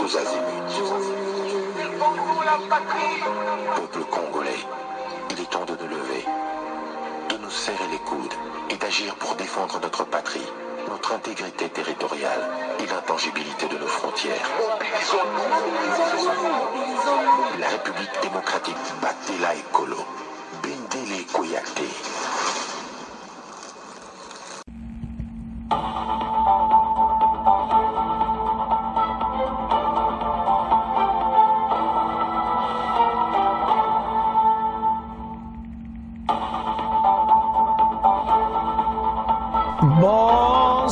tous azimuts. Peuple congolais, il est temps de nous lever, de nous serrer les coudes et d'agir pour défendre notre patrie, notre intégrité territoriale et l'intangibilité de nos frontières. La République démocratique Batela Ekolo, Bendele Koyate.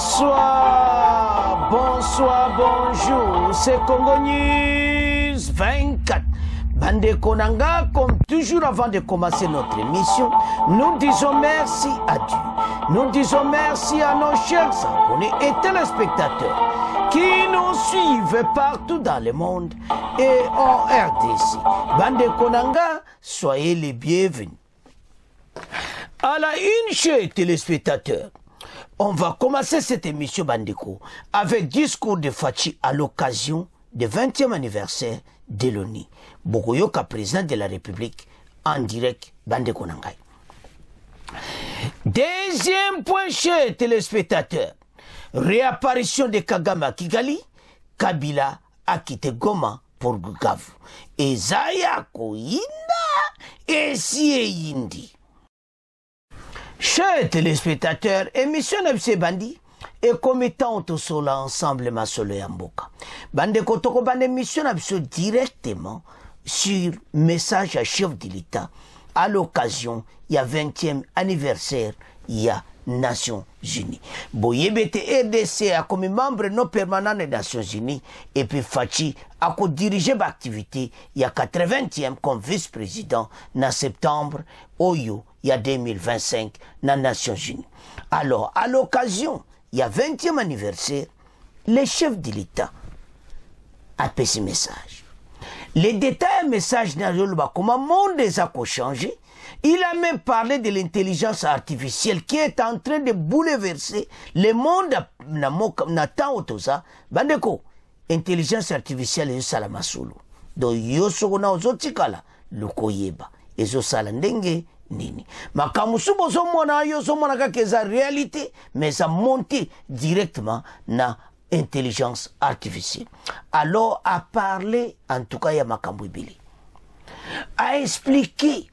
Bonsoir, bonsoir, bonjour, c'est Congo News 24. Bande Konanga, comme toujours avant de commencer notre émission, nous disons merci à Dieu. Nous disons merci à nos chers abonnés et téléspectateurs qui nous suivent partout dans le monde et en RDC. Bande Konanga, soyez les bienvenus. À la une, chers téléspectateurs, on va commencer cette émission Bandeko avec discours de Fachi à l'occasion du 20e anniversaire de l'ONU. Bogoyoka, président de la République, en direct Bandeko Nangai. Deuxième point, chers téléspectateurs, réapparition de Kagame à Kigali, Kabila a quitté Goma pour Bukavu. Et Zaya Koinda et si Yindi. Chers téléspectateurs, émission Nebse Bandi et commettant au sol ensemble ma solo Yamboka. Bande Kotoko Bande émission Nebse directement sur message à chef de l'État à l'occasion, il y a 20e anniversaire, il y a Nations Unies. Boyebete RDC a comme membre non permanent des Nations Unies et puis Fachi a co-dirigé l'activité il y a 80e comme vice-président en septembre Oyo il y a 2025 dans les Nations Unies. Alors à l'occasion il y a 20e anniversaire le chef de l'État a fait ce message. Les détails message dans le comment le monde a changé. Il a même parlé de l'intelligence artificielle qui est en train de bouleverser le monde na temps otoza. Bandeko, intelligence artificielle est salamasulu. Donc yoso na ozotikala lukoyeba. Ezo sala ndenge nini. Makamusubo somona yoso mona kakeza réalité mais ça monte directement na intelligence artificielle. Alors à parler en tout cas ya Makambouibili. À expliquer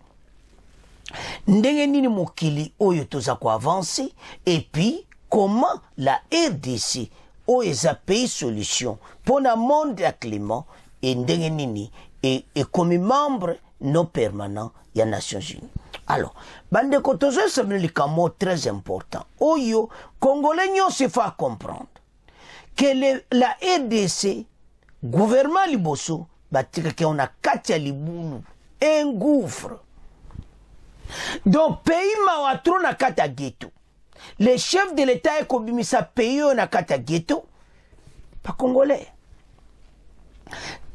ndenge nini mokili oyo toza ko avancer et puis comment la RDC oyo eza pays solution pour le monde ya climat et ndenge nini et comme membre non permanent ya Nations Unies. Alors bande ko tozo semble likamo très important oyo congolais nyo se fa comprendre que la RDC gouvernement liboso batika ke on a katia libulu un gouffre. Donc, pays mawatro na kata ghetto. Le chef de l'État est comme ça pays na kata ghetto. Pas congolais.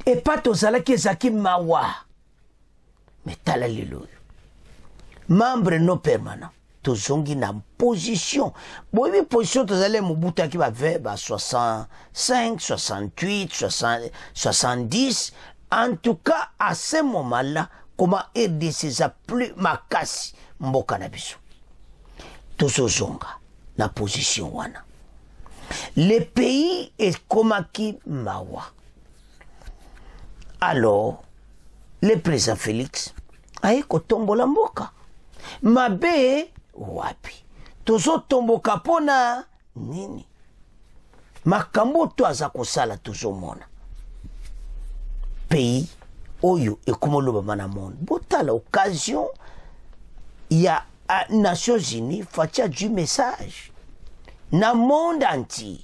Et pas tozala ki zaki mawa. Mais tala lelo. Membre non permanent. Tozongi na position. Bon, une position tozale Mobutu qui va vers 65, 68, 60, 70. En tout cas, à ce moment-là, comment RDC a plus makasi mboka na biso. Tozozonga na position wana. Le pays est komaki mawa. Alors, le président Félix aye kotombola mboka. Mabe wapi. Tozotomboka pona nini. Makambo to aza kosala tozomona. Pays oyo et comme le bama na monde. Bota l'occasion, il y a Nations Unies, fatia du message. Na monde entier,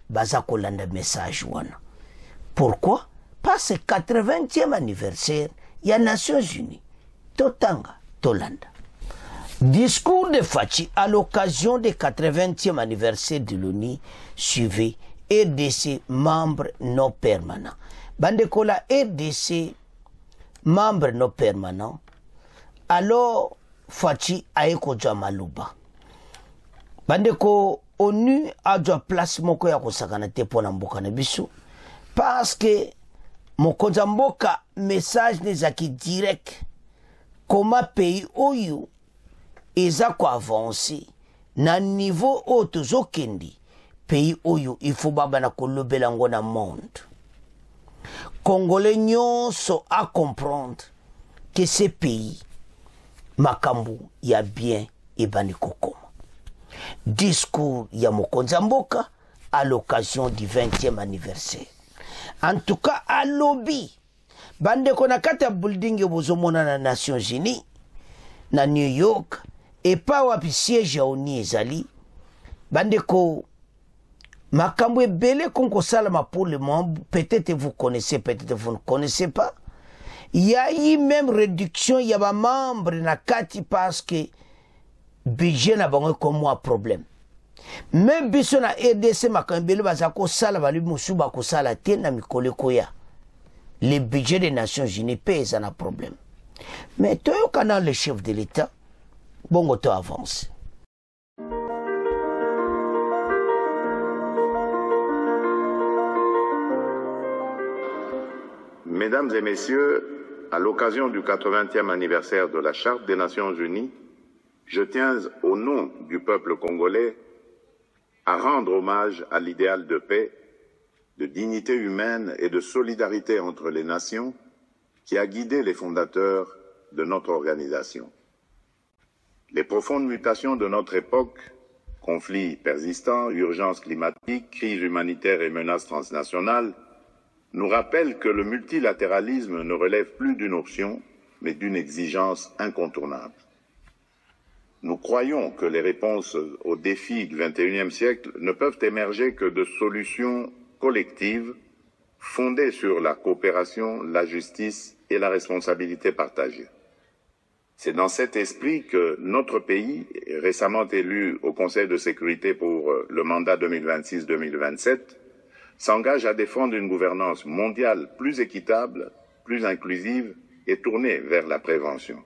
baza kolanda message wana. Pourquoi? Parce que 80e anniversaire, il y a Nations Unies. Totanga, Tolanda. Discours de Fachi à l'occasion du 80e anniversaire de l'ONU suivi RDC membre non permanent. Bandekola RDC membre non permanent. Alors Fachi aeko Jamaluba. Bandeko ONU a dû place moko ya kosakana te pona mboka na biso parce que mokonza mboka message nezaki direct comment pays oyo eza ko avancer na niveau oyo tozokendi pays oyo il faut babana kolobela ngo na monde. Congolais nyonso à comprendre que ce pays makambu ya bien ebani kokoma. Discours ya mokonza mboka à l'occasion du 20e anniversaire. En tout cas, à lobby, bande kona kata building bozomona na Nations Unies, na New York, et pas wapi siège ya ONU ezali, bande ko makambo ebele konko salama pour le moment, peut-être vous connaissez, peut-être vous ne connaissez pas. Il y a eu même réduction, il y a des membres na kati parce que budget na bango comme moi problème. Même biso na RDC makambele bazako sala bali musu bako sala te na mikole koya. Le budget des Nations Unies pèse un problème. Mais toi au canal le chef de l'État, bon to avance. Mesdames et messieurs, à l'occasion du 80e anniversaire de la Charte des Nations Unies, je tiens au nom du peuple congolais à rendre hommage à l'idéal de paix, de dignité humaine et de solidarité entre les nations qui a guidé les fondateurs de notre organisation. Les profondes mutations de notre époque, conflits persistants, urgences climatiques, crises humanitaires et menaces transnationales, nous rappellent que le multilatéralisme ne relève plus d'une option, mais d'une exigence incontournable. Nous croyons que les réponses aux défis du XXIe siècle ne peuvent émerger que de solutions collectives fondées sur la coopération, la justice et la responsabilité partagée. C'est dans cet esprit que notre pays, récemment élu au Conseil de sécurité pour le mandat 2026-2027, s'engage à défendre une gouvernance mondiale plus équitable, plus inclusive et tournée vers la prévention.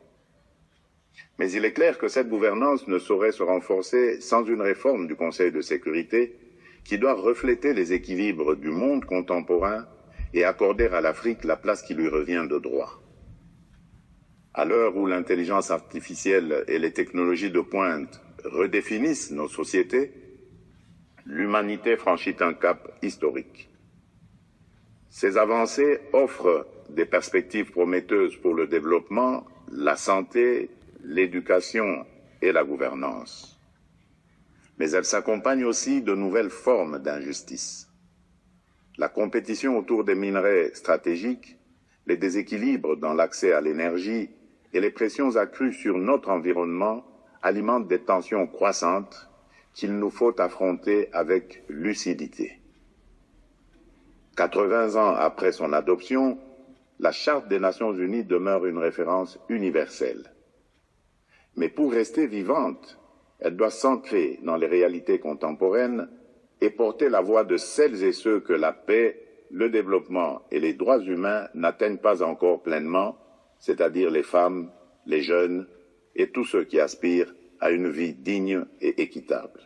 Mais il est clair que cette gouvernance ne saurait se renforcer sans une réforme du Conseil de sécurité qui doit refléter les équilibres du monde contemporain et accorder à l'Afrique la place qui lui revient de droit. À l'heure où l'intelligence artificielle et les technologies de pointe redéfinissent nos sociétés, l'humanité franchit un cap historique. Ces avancées offrent des perspectives prometteuses pour le développement, la santé, l'éducation et la gouvernance. Mais elles s'accompagnent aussi de nouvelles formes d'injustice. La compétition autour des minerais stratégiques, les déséquilibres dans l'accès à l'énergie et les pressions accrues sur notre environnement alimentent des tensions croissantes qu'il nous faut affronter avec lucidité. 80 ans après son adoption, la Charte des Nations Unies demeure une référence universelle. Mais pour rester vivante, elle doit s'ancrer dans les réalités contemporaines et porter la voix de celles et ceux que la paix, le développement et les droits humains n'atteignent pas encore pleinement, c'est-à-dire les femmes, les jeunes et tous ceux qui aspirent à une vie digne et équitable.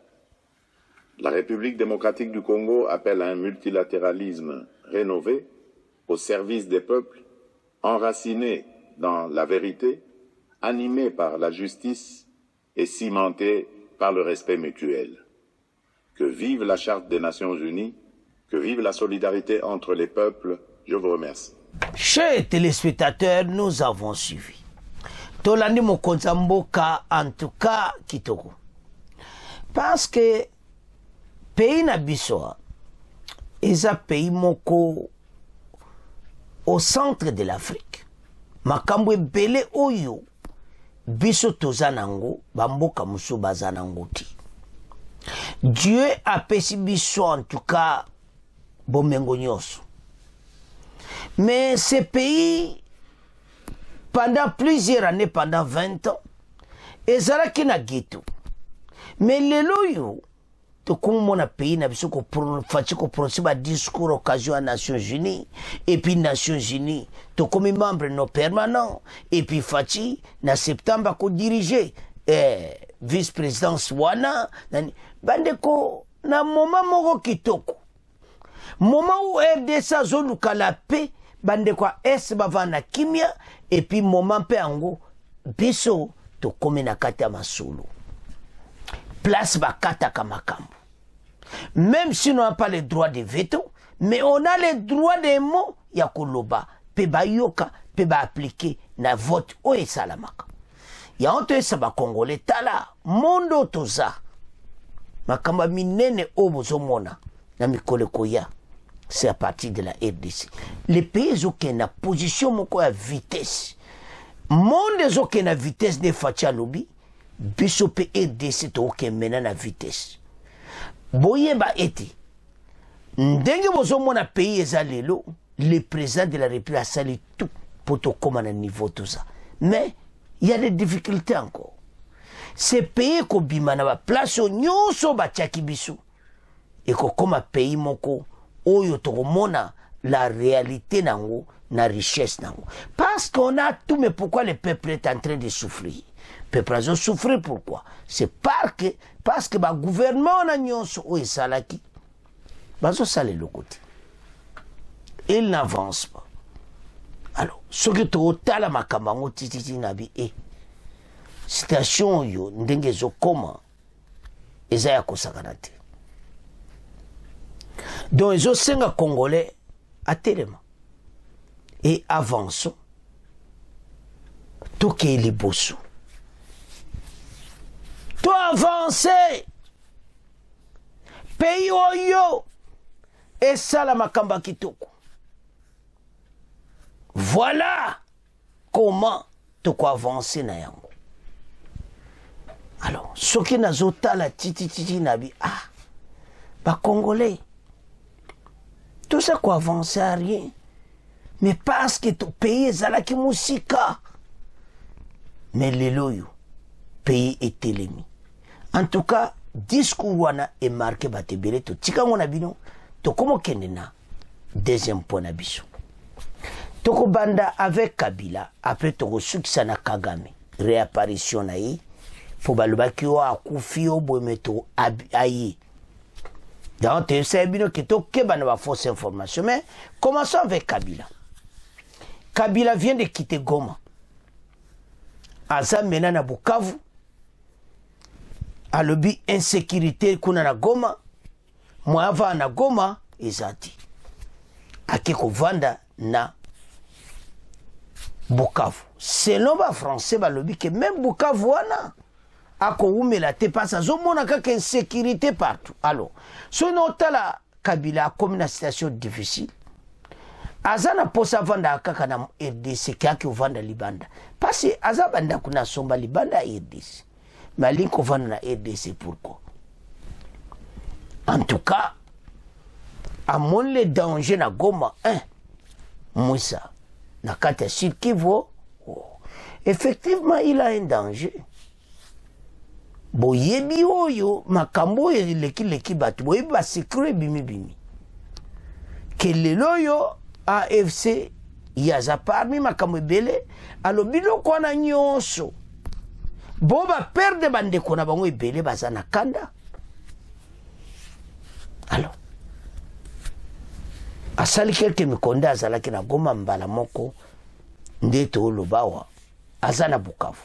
La République démocratique du Congo appelle à un multilatéralisme rénové au service des peuples, enraciné dans la vérité, animé par la justice et cimenté par le respect mutuel. Que vive la Charte des Nations Unies, que vive la solidarité entre les peuples. Je vous remercie. Chers téléspectateurs, nous avons suivi. Tolani mokonza mboka en tout cas kitoko. Parce que pays na biso eza pays moko au centre de l'Afrique. Makambo ebele oyo biso toza nango bamboka musu baza nango ti. Dieu a pesi biso en tout cas bomengo nyonso. Mais ces pays pendant plusieurs années, pendant 20 ans, ezalaki na ghetto. Mais lelo yo comme mon pays n'a pas prononcer un discours occasion à Nations Unies, et puis Nations Unies, to comme membre non permanent, et puis Fati, na septembre, ko diriger, vice-présidence wana, bandeko, na moment moko kitoko. Moment où RDC zone la paix, bande kwa es bavana kimia et puis moment pe ango biso to komi na kati ya masolo place bakata kamakambo. Même si on n'a pas le droit de veto, mais on a le droit de mots ya koloba pe ba yoka pe ba appliquer na vote o esalamaka. Ya onto esaba Congolais tala mondo toza makamba minene obozo mona na mikole koya. C'est à partir de la RDC. Les pays ont une position moko à vitesse. Monde ont une vitesse de fatia lobby. Bisope RDC to ok mena na vitesse. Boye ba eti. Ndenge bozo mona pays ezalelo, le président de la République a sali tout pour to comme à niveau tout ça. Mais il y a des difficultés encore. Ces pays ko bimana ba place nyonso ba tiaki biso. Et ko comme pays moko oyo tokomona la réalité nango na richesse nango. Parce qu'on a tout, mais pourquoi le peuple est en train de souffrir? Le peuple a souffert pourquoi? C'est parce que le gouvernement na nyonso oyo esalaki bazo sale le côté. Il n'avance pas. Alors, ce que tu as la makamango titi nabi e situation yo ndenge zo koma eza ya kosakana te. Donc, ils ont 5 Congolais à Téléma. Et avançons. Tout qui est les bossous. Tout avancer. Pays oyo. Et ça la makamba kitoko. Voilà comment tu peux avancer na yango. Alors, ce qui n'a zota la titi nabi, bah Congolais. Tout ça qu'on avance à rien. Mais parce que ton pays est à la Kimusika. Mais les loyaux, pays est l'ennemi. En tout cas, discours wana est marqué par Tebele. Tika mon abino, to comme kenena. Deuxième point d'abisso. Toko banda avec Kabila, après toko succès na Kagame. Réapparition na yi. Faut balubaki wa akufio boemeto ayi. Donc, tu sais bien que tu as fausse information. Mais commençons avec Kabila. Kabila vient de quitter Goma. Aza mena na Bukavu. Alobi insécurité kuna na Goma. Moi avant na Goma, ezati. Akiko vanda na Bukavu. Selon ba français balobi que même Bukavu wana ako umela te pasa zomona kaka insécurité partout. Alors, ce notala Kabila a comme une situation difficile. Azana posa vanda kaka na RDC kaki vanda libanda. Parce que azabanda kuna somba libanda RDC. Malinko vanda na RDC pourquoi? En tout cas, à mon le danger na Goma 1 Moussa na kata Sud Kivu. Effectivement, il a un danger. Boyebi oyo makambo leki batu boyebi ba secret bimi kelelo yo AFC yaza parmi makambo ebele alobilo kona nyonso boba perde bande kona bango ebele bazana kanda. Alors asali quelques mikonda azalaki na Goma mbala moko ndeto olobawa azana Bukavu.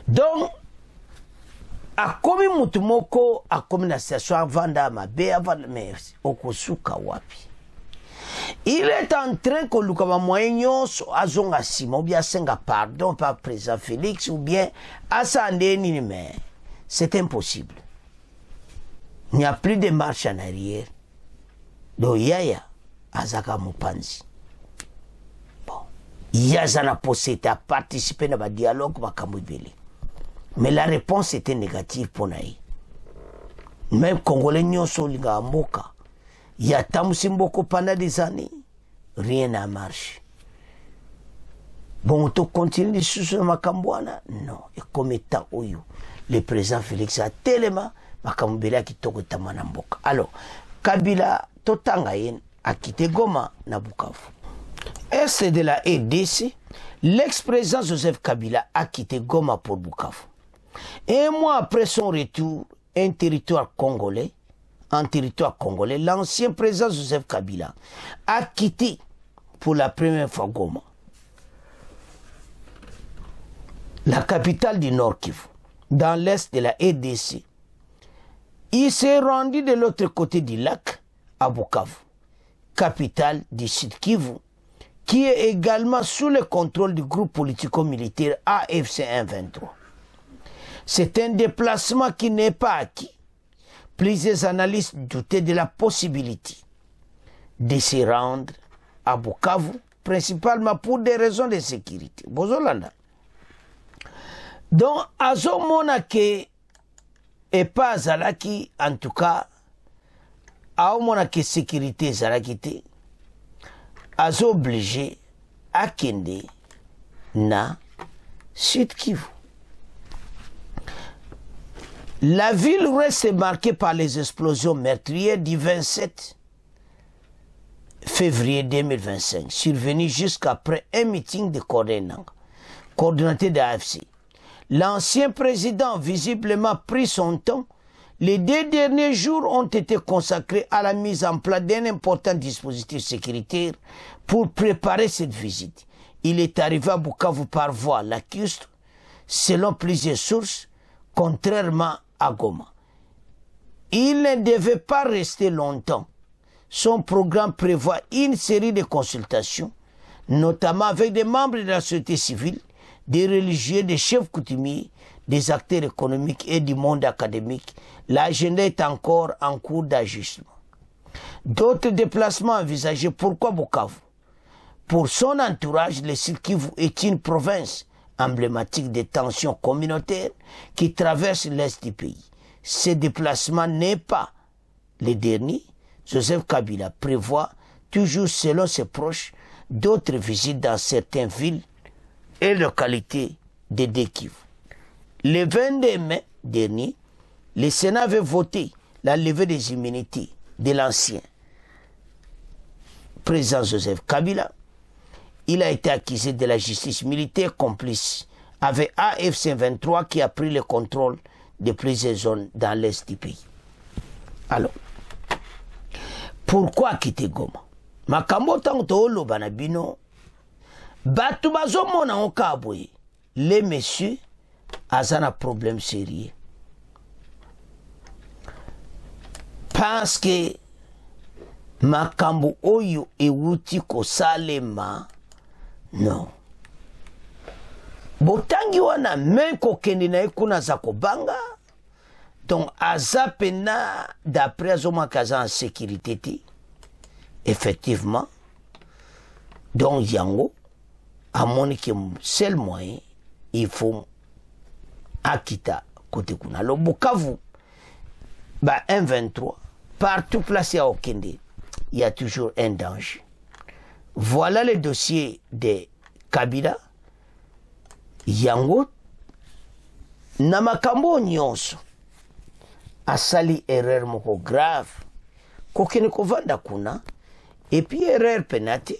Donc, a komi mutumoko, a komi na situation vanda mabe, vanda merci, okosuka wapi. Il est en train que le moyen azonga sima, ou bien senga pardon par président Félix, ou bien asande ni mais c'est impossible. Il n'y a plus de marche en arrière. Donc yaya azaka mupanzi. Bon, yaza na possédé à participer dans le dialogue makamubeli. Mais la réponse était négative pour Naï. Même Congolais nyonso linga mboka. Y a tamusimboko pendant des années. Rien n'a marché. Bon, on continue sur ce makambouana? Non. Et comme état oyo, le président Félix a tellement makambela qui toko tamana mboka. Alors, Kabila totangayen a quitté Goma na Bukavu. Est de la RDC, l'ex-président Joseph Kabila a quitté Goma pour Bukavu. Un mois après son retour, un territoire congolais en territoire congolais, l'ancien président Joseph Kabila a quitté pour la première fois Goma, la capitale du Nord Kivu, dans l'est de la RDC. Il s'est rendu de l'autre côté du lac, à Bukavu, capitale du Sud Kivu, qui est également sous le contrôle du groupe politico-militaire AFC M23. C'est un déplacement qui n'est pas acquis. Plusieurs analystes doutaient de la possibilité de se rendre à Bukavu, principalement pour des raisons de sécurité. Bozolanda. Donc, azo monake et pas zalaki, en tout cas, a monake sécurité zalakite, azo obligé à kende na Sud Kivu. La ville reste marquée par les explosions meurtrières du 27 février 2025, survenu jusqu'après un meeting de Coordinang, coordonnateur de l'AFC. L'ancien président, visiblement pris son temps, les 2 derniers jours ont été consacrés à la mise en place d'un important dispositif sécuritaire pour préparer cette visite. Il est arrivé à Bukavu par voie lacustre, selon plusieurs sources, contrairement à Goma. Il ne devait pas rester longtemps. Son programme prévoit une série de consultations, notamment avec des membres de la société civile, des religieux, des chefs coutumiers, des acteurs économiques et du monde académique. L'agenda est encore en cours d'ajustement. D'autres déplacements envisagés. Pourquoi Bukavu? Pour son entourage, le Sud Kivu est une province emblématique des tensions communautaires qui traversent l'est du pays. Ce déplacement n'est pas le dernier. Joseph Kabila prévoit, toujours selon ses proches, d'autres visites dans certaines villes et localités de Kivu. Le 22 mai dernier, le Sénat avait voté la levée des immunités de l'ancien président Joseph Kabila. Il a été accusé de la justice militaire complice avec AFC 23 qui a pris le contrôle de plusieurs zones dans l'est du pays. Alors, pourquoi quitter Goma? Makambo tanto olo banabino batu bazomona okaboye les messieurs azana problème sérieux parce que makambo oyo ewuti kosalema non botangi wana men kokende na ekuna za kobanga donc aza pena d'après azoma kaza en sécurité ti effectivement donc yango amoni que seul moyen il faut akita côté kuna lo Bukavu ba M23 partout placé à Okende il y a toujours un danger. Voilà le dossier de Kabila. Yango na makambo nyonso asali erreur moko grave kokene kovanda kuna et puis erreur penate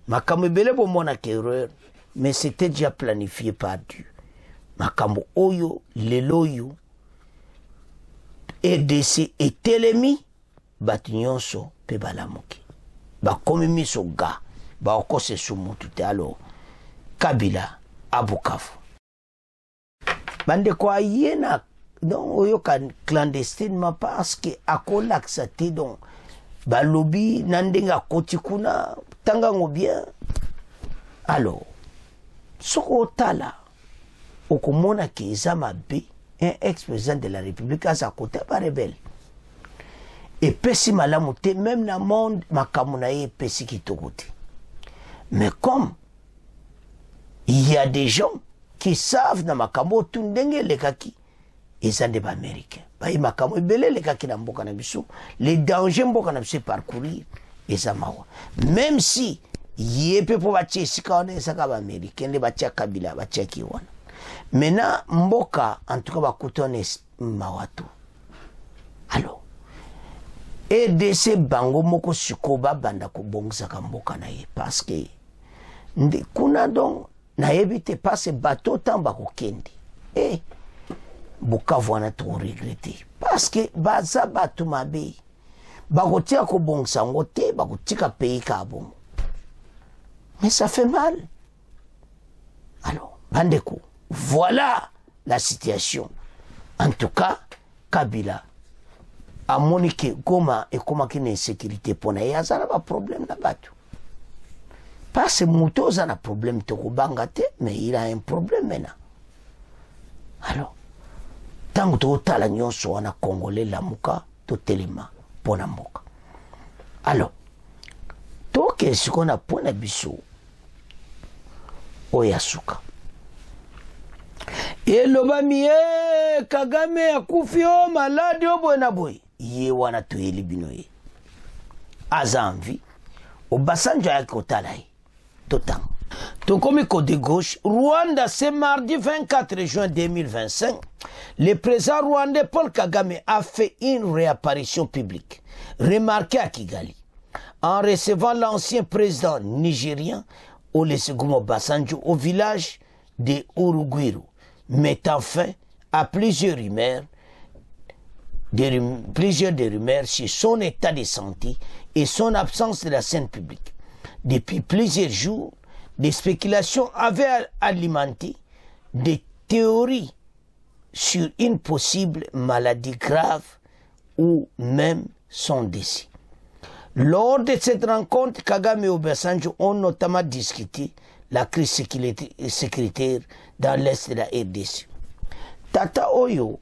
makambo ebele bomona ke erreur mais c'était déjà planifié par Dieu. Makambo oyo lelo yo RDC etelemi batu nyonso pe balamuki bakomi miso ga baokose sumutu te. Alors Kabila à Bukavu bande kwa yena donc oyo kan clandestinement parce que akola aksate donc balobi nandenga koti kuna tanga ngo bien. Alors soko tala okomona ke ezama be un ex-président de la République à sa côté par rebelle et pesi malamu te même na monde makamuna ye pesi kitokote. Mais comme il y a des gens qui savent na makambo tundenge lekaki ezande ba américain ba makambo ebele lekaki na mboka na biso les dangers mboka na biso parcourir ezamawa même si yepe po batie sika wana esaka ba américain le batia Kabila batia kiwana maintenant mboka en tout cas bakutone mawatu. Alors RDC bango moko sikoba banda kobongisa ka mboka na ye parce que kuna donc na ebite passe bateau tamba kokende Bukavu wana to regretter parce que baza batu mabe bakotia ko bongsa ngote bakotika pays ka bon. Mais ça fait mal. Alors, bandeko, voilà la situation. En tout cas, Kabila a monique Goma et comment qu'il y a une insécurité pour nous. Il y a un problème là-bas. Parce que Mouto a un problème de Bangate, mais il a un problème maintenant. Alors, tant que tu as la nuance sur un Congolais, la Mouka, tu téléma pour la Mouka. Alors, tout ce qu'on a pour la biso, Oyasuka. Et l'obamie, Kagame a koufio, malade, boy. Ye wana to elibinoye. Azanvi, Obasanjo ya kotalai. Totam. Donc, comme côté gauche, Rwanda, c'est mardi 24 juin 2025. Le président rwandais Paul Kagame a fait une réapparition publique, remarquée à Kigali, en recevant l'ancien président nigérien Olusegun Obasanjo au village de Urugwiru, mettant fin à plusieurs rumeurs sur son état de santé et son absence de la scène publique. Depuis plusieurs jours, des spéculations avaient alimenté des théories sur une possible maladie grave ou même son décès. Lors de cette rencontre, Kagame et Obasanjo ont notamment discuté la crise sécuritaire dans l'est de la RDC. Tata Oyo,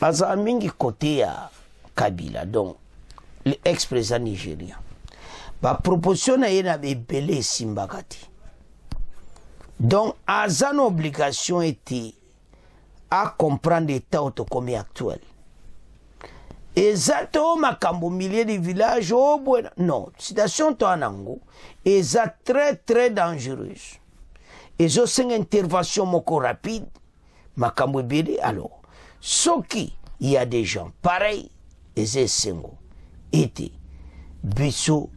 Azamingi côté à Kabila, donc l'ex-président nigérien, la proposition a belé Simbagati. Donc, Azan obligation était à comprendre l'état autonomie actuel. Exactement, makambo milliers de villages, oh, bueno. Non, situation toanango, est très dangereuse. Et je sais une intervention moko rapide, makambo bede, alors, ce qui, il y a des gens pareils, et c'est singo, était, biso,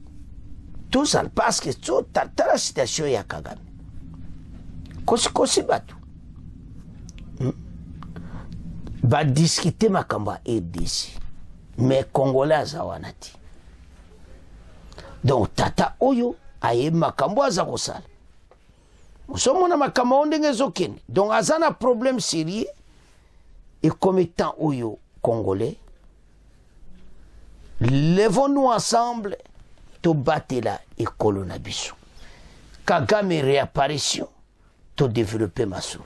tout ça, parce que tout, la situation ya Kagame. Kosi batu. Va discuter makamba RDC. Mais Congolais azawanati. Donc tata oyo aye makambo azakosala. Musomona makambo ondenge zokene. Donc azana problème sérieux et comme étant oyo Congolais, levons-nous ensemble to battre la école na biso. Kagame réapparition to développer Masuru.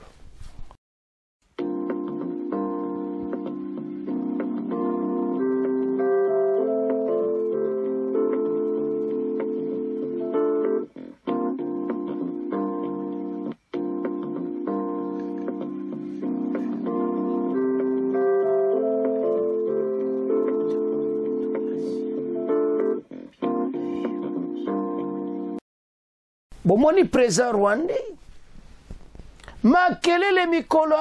Bomoni président rwandais makelele mikolo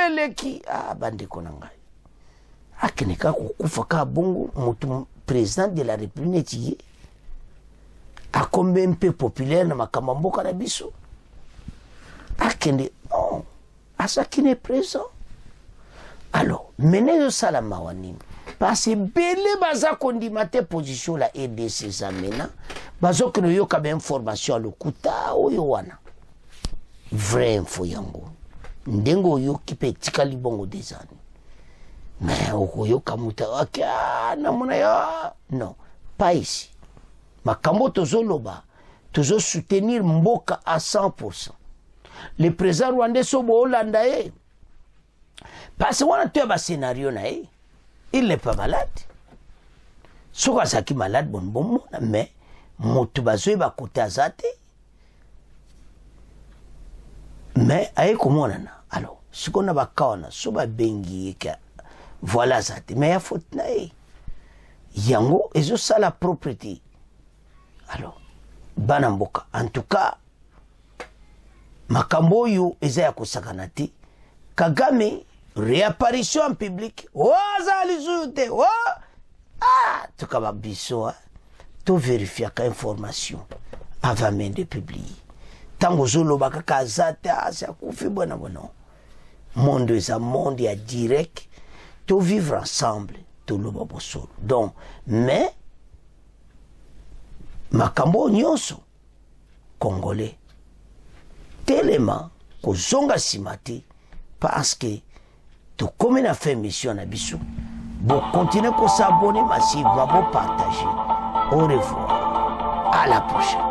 eleki bandeko na ngai akeneka kokufa ka bongo mutu président de la république ye akombe mpe populaire na makambo mboka na biso akende non asakine président. Alors mene yo sala mawanimi parce que bele baza kondimate position la RDC zamena bazo que yo kabe information lokuta oyo wana vrai info yango ndengo yo kipe tikali bongo des années mais oyo kamuta akia na mona ya non pas ici makambo tozoloba tozo soutenir mboka à 100%. Le président rwandais sobo Hollanda parce que wana tu as scénario na il n'est pas malade. Soka saki malade bon mais motu bazoi ba kutazate mais aye komonana alors sikona bakawana soba bengi ka voilà zate mais ya faute na yango ezo sala propriété alors bana mboka en tout cas makambo yo eza ya kosakana te Kagame réapparition en public zalizute tukaba biso to vérifier ka information avant même de publier tango zolo baka kazata sa kufi bona monde eza monde ya direct to vivre ensemble to loba bosolo donc mais makambo nyonso congolais telema kozonga nsima te parce que tokomi na fait mission na biso continuez à s'abonner massivement, partager. Au revoir. À la prochaine.